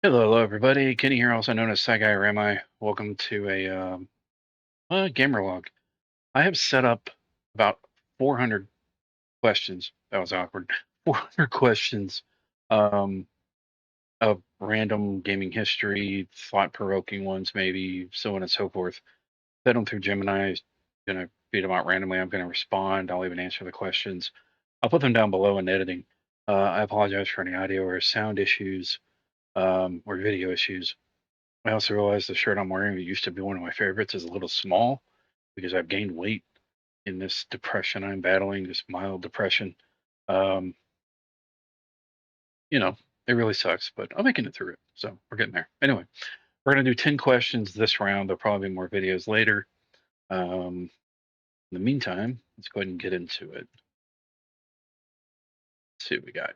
Hello, everybody. Kenny here, also known as psyguyorami. Welcome to a gamer log. I have set up about 400 questions. That was awkward. 400 questions um, of random gaming history, thought-provoking ones, maybe so on and so forth. Fed them through Gemini. Gonna feed them out randomly. I'm gonna respond. I'll even answer the questions. I'll put them down below in editing. I apologize for any audio or sound issues or video issues. I also realized the shirt I'm wearing that used to be one of my favorites is a little small because I've gained weight in this depression I'm battling, this mild depression. Um, you know, it really sucks, but I'm making it through it. So we're getting there. Anyway, we're going to do 10 questions this round. There'll probably be more videos later. In the meantime, let's go ahead and get into it. Let's see what we got.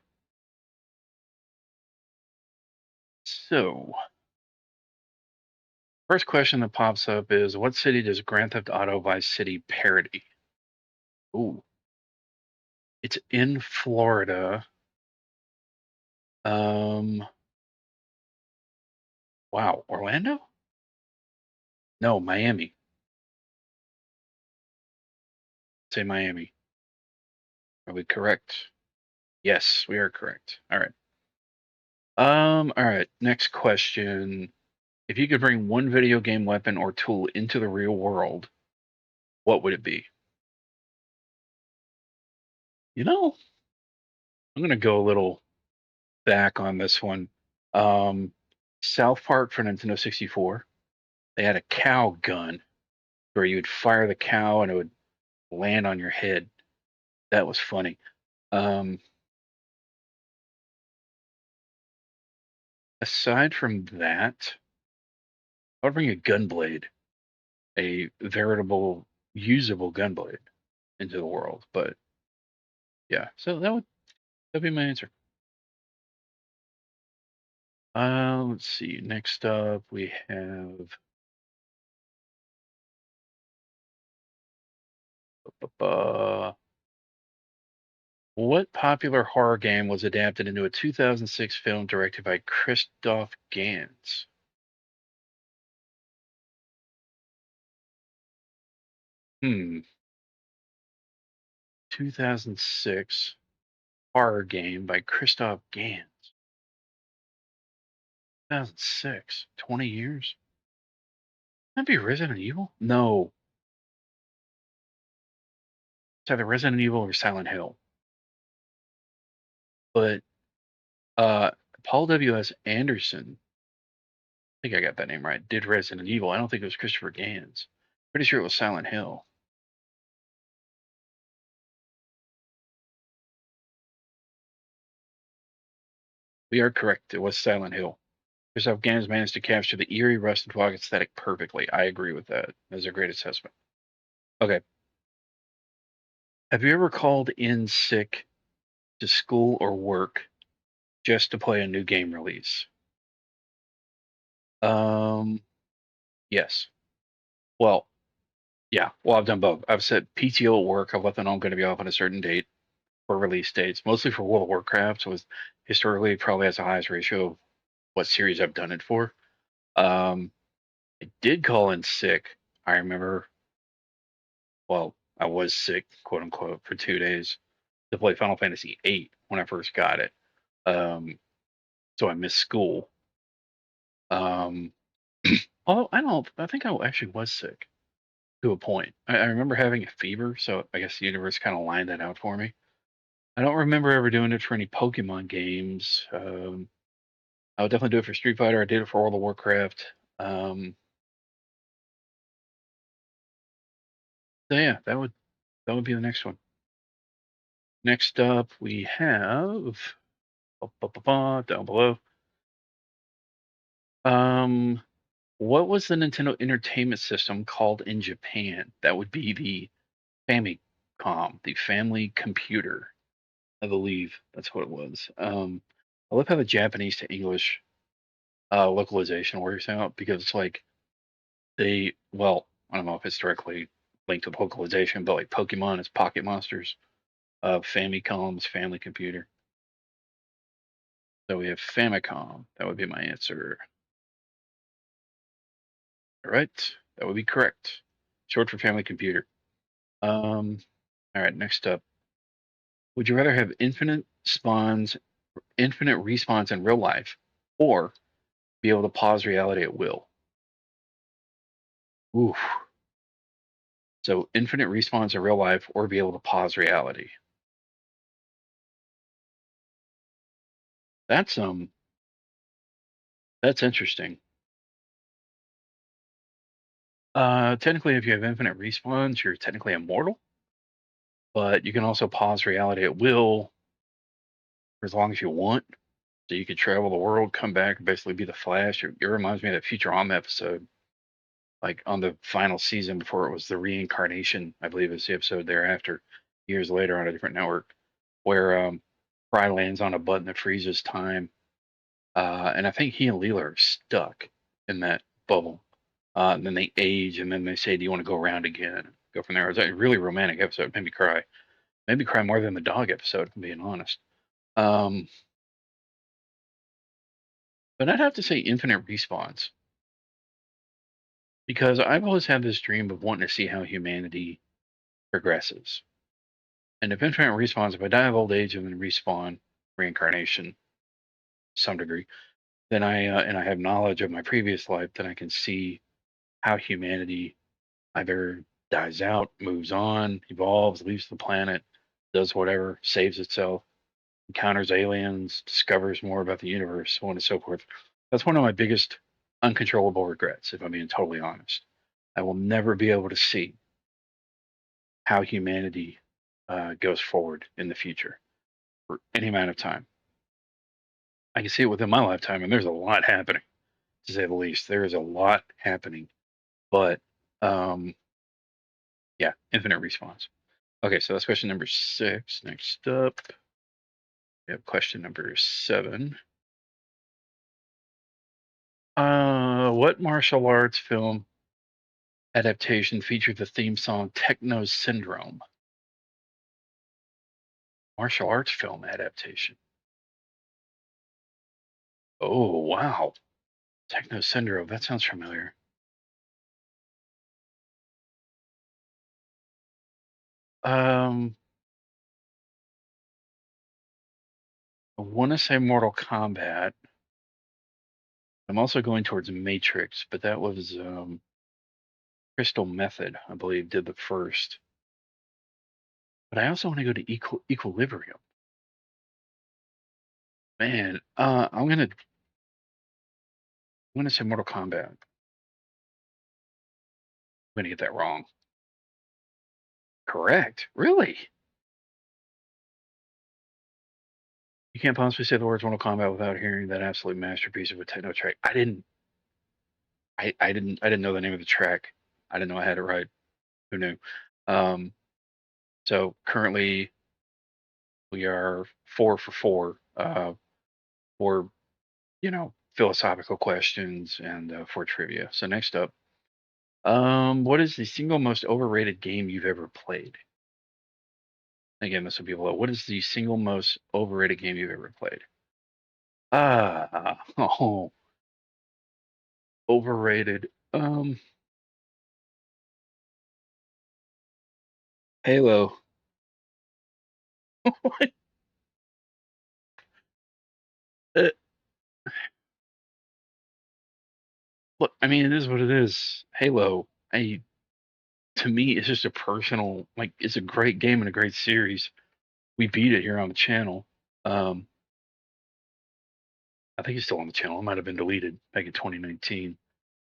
So, first question that pops up is what city does Grand Theft Auto Vice City parody? Ooh, it's in Florida. Um, Wow, Orlando? No, Miami. Say Miami. Are we correct? Yes, we are correct. All right. All right. Next question. If you could bring one video game weapon or tool into the real world, what would it be? You know, I'm gonna go a little back on this one. Um, South Park for Nintendo 64, they had a cow gun where you would fire the cow and it would land on your head. That was funny. Um, Aside from that, I would bring a gunblade, a veritable usable gunblade into the world. But yeah, so that'd be my answer. Let's see. Next up, we have uh, what popular horror game was adapted into a 2006 film directed by Christoph Gans? Hmm, 2006 horror game by Christoph Gans. 2006, 20 years? That'd be Resident Evil? No, it's either Resident Evil or Silent Hill. But uh, Paul W.S. Anderson, I think I got that name right, did Resident Evil. I don't think it was Christopher Gans. Pretty sure it was Silent Hill. We are correct. It was Silent Hill. Christoph Gans managed to capture the eerie rusted fog aesthetic perfectly. I agree with that. That's a great assessment. Okay. Have you ever called in sick to school or work just to play a new game release? Um, yes. Well, yeah. Well, I've done both. I've set PTO at work. I've let them know I'm going to be off on a certain date for release dates, mostly for World of Warcraft. So it's historically probably has the highest ratio of what series I've done it for. Um, I did call in sick. I remember, well, I was sick, quote unquote, for 2 days to play Final Fantasy VIII when I first got it. Um, so I missed school. Um, although I think I actually was sick to a point. I remember having a fever, so I guess the universe kind of lined that out for me. I don't remember ever doing it for any Pokemon games. I would definitely do it for Street Fighter. I did it for World of Warcraft. Um, so yeah, that would be the next one. Next up, we have down below. Um, what was the Nintendo Entertainment System called in Japan? That would be the Famicom, the family computer. I believe that's what it was. I love how the Japanese to English localization works out because it's like well, I don't know if it's directly linked to the localization, but like Pokemon is Pocket Monsters, Famicom's family computer. So we have Famicom. That would be my answer. All right, that would be correct. Short for family computer. All right, next up. Would you rather have infinite respawns in real life, or be able to pause reality at will? Oof. So infinite respawns in real life, or be able to pause reality. That's that's interesting. Technically, if you have infinite respawns, you're technically immortal, but you can also pause reality at will for as long as you want. So you could travel the world, come back, and basically be the Flash. It reminds me of that Futurama episode, like on the final season before it was the reincarnation, I believe is the episode thereafter, years later on a different network, where Fry lands on a button that freezes time. And I think he and Leela are stuck in that bubble. And then they age, and then they say, "Do you want to go around again?" Go from there. It was a really romantic episode. Made me cry. Made me cry more than the dog episode, if I'm being honest. Um, but I'd have to say infinite respawns because I've always had this dream of wanting to see how humanity progresses. And if infinite respawns, if I die of old age and then respawn, reincarnation, to some degree, then I have knowledge of my previous life, then I can see how humanity either dies out, moves on, evolves, leaves the planet, does whatever, saves itself, encounters aliens, discovers more about the universe, so on and so forth. That's one of my biggest uncontrollable regrets, if I'm being totally honest. I will never be able to see how humanity goes forward in the future for any amount of time. I can see it within my lifetime, and there's a lot happening, to say the least. There is a lot happening, but um, yeah, infinite response. Okay, so that's question number 6. Next up, we have question number 7. What martial arts film adaptation featured the theme song Techno Syndrome? Martial arts film adaptation. Oh, wow. Techno Syndrome. That sounds familiar. Um, I want to say Mortal Kombat. I'm also going towards Matrix, but that was Crystal Method, I believe, did the first. But I also want to go to Equilibrium. Man, I'm gonna say Mortal Kombat. I'm gonna get that wrong. Correct. Really? You can't possibly say the words Mortal Kombat without hearing that absolute masterpiece of a techno track. I didn't know the name of the track. I didn't know I had it right. Who knew? Um, so currently we are 4 for 4 for philosophical questions and for trivia. So next up, what is the single most overrated game you've ever played? Again, this will be below. What is the single most overrated game you've ever played? Oh, overrated. Halo. Uh, Look, I mean, it is what it is. Halo. To me, it's just a personal, like, it's a great game and a great series. We beat it here on the channel. Um, I think it's still on the channel. It might have been deleted back in 2019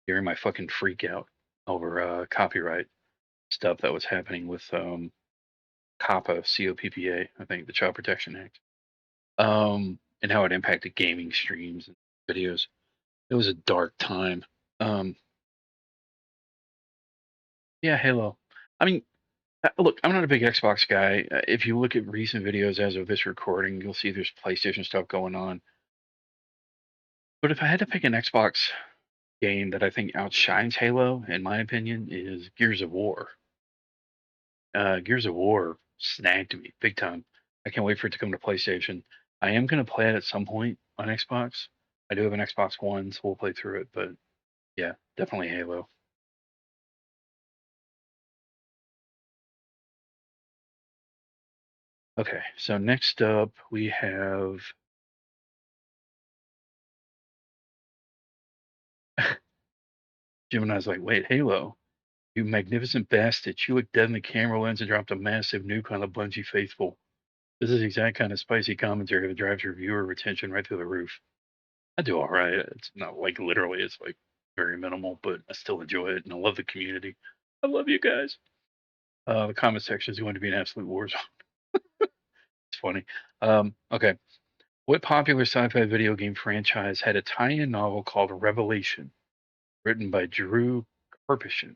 during my fucking freak out over copyright stuff that was happening with COPPA, COPPA, I think, the Child Protection Act, and how it impacted gaming streams and videos. It was a dark time. Um, yeah, Halo. I mean, look, I'm not a big Xbox guy. If you look at recent videos as of this recording, you'll see there's PlayStation stuff going on. But if I had to pick an Xbox game that I think outshines Halo, in my opinion, is Gears of War. Gears of War snagged me big time. I can't wait for it to come to PlayStation. I am going to play it at some point on Xbox. I do have an Xbox One, so we'll play through it. But yeah, definitely Halo. Okay, so next up we have Gemini's like, wait, Halo, you magnificent bastard. You look dead in the camera lens and dropped a massive nuke on the Bungie faithful. This is the exact kind of spicy commentary that drives your viewer retention right through the roof. I do all right. It's not like literally, it's like very minimal, but I still enjoy it and I love the community. I love you guys. The comment section is going to be an absolute war zone. It's funny. Okay. What popular sci-fi video game franchise had a tie-in novel called Revelation, written by Drew Karpyshyn?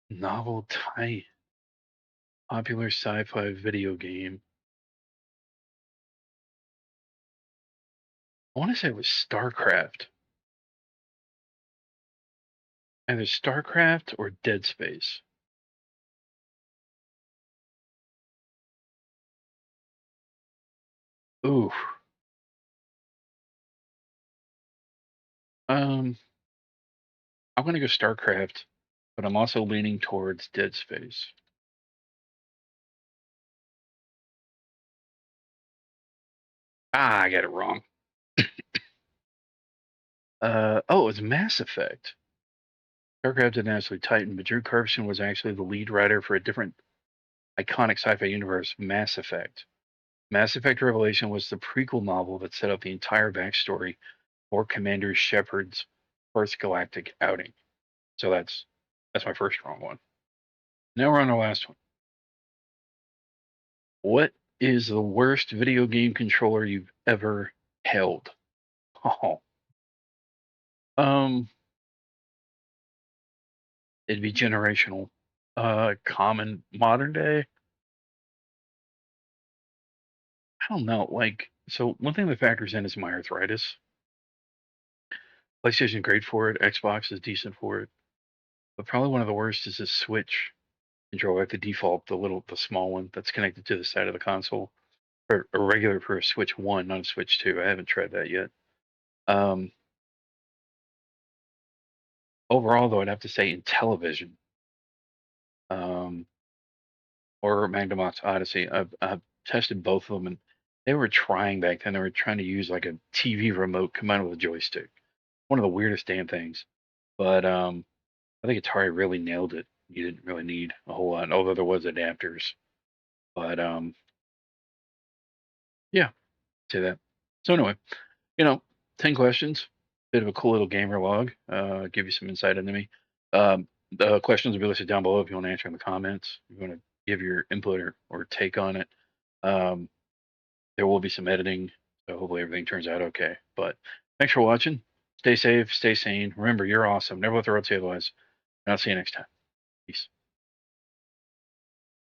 Novel tie popular sci-fi video game. I want to say it was StarCraft. Either StarCraft or Dead Space. Ooh. Um, I'm gonna go StarCraft, but I'm also leaning towards Dead Space. Ah, I got it wrong. Oh, it was Mass Effect. StarCraft didn't actually Titan, but Drew Karpyshyn was actually the lead writer for a different iconic sci-fi universe, Mass Effect. Mass Effect Revelation was the prequel novel that set up the entire backstory for Commander Shepard's first galactic outing. So that's my first wrong one. Now we're on the last one. What is the worst video game controller you've ever held? Oh, um, it'd be generational. Common modern day. I don't know. Like, so one thing that factors in is my arthritis. PlayStation great for it. Xbox is decent for it. But probably one of the worst is the Switch controller, like the default, the small one that's connected to the side of the console, or a regular for a Switch One, not a Switch Two. I haven't tried that yet. Um, Overall, though, I'd have to say in television, um, or Magnavox Odyssey. I've tested both of them, and they were trying back then. They were trying to use like a TV remote combined with a joystick. One of the weirdest damn things. But I think Atari really nailed it. You didn't really need a whole lot, although there was adapters. But yeah, say that. So anyway, you know, 10 questions, bit of a cool little gamer log. Give you some insight into me. The questions will be listed down below if you want to answer in the comments. If you want to give your input or take on it. Um, there will be some editing, so hopefully everything turns out okay. But thanks for watching. Stay safe, stay sane. Remember, you're awesome. Never let the world say otherwise. And I'll see you next time. Peace.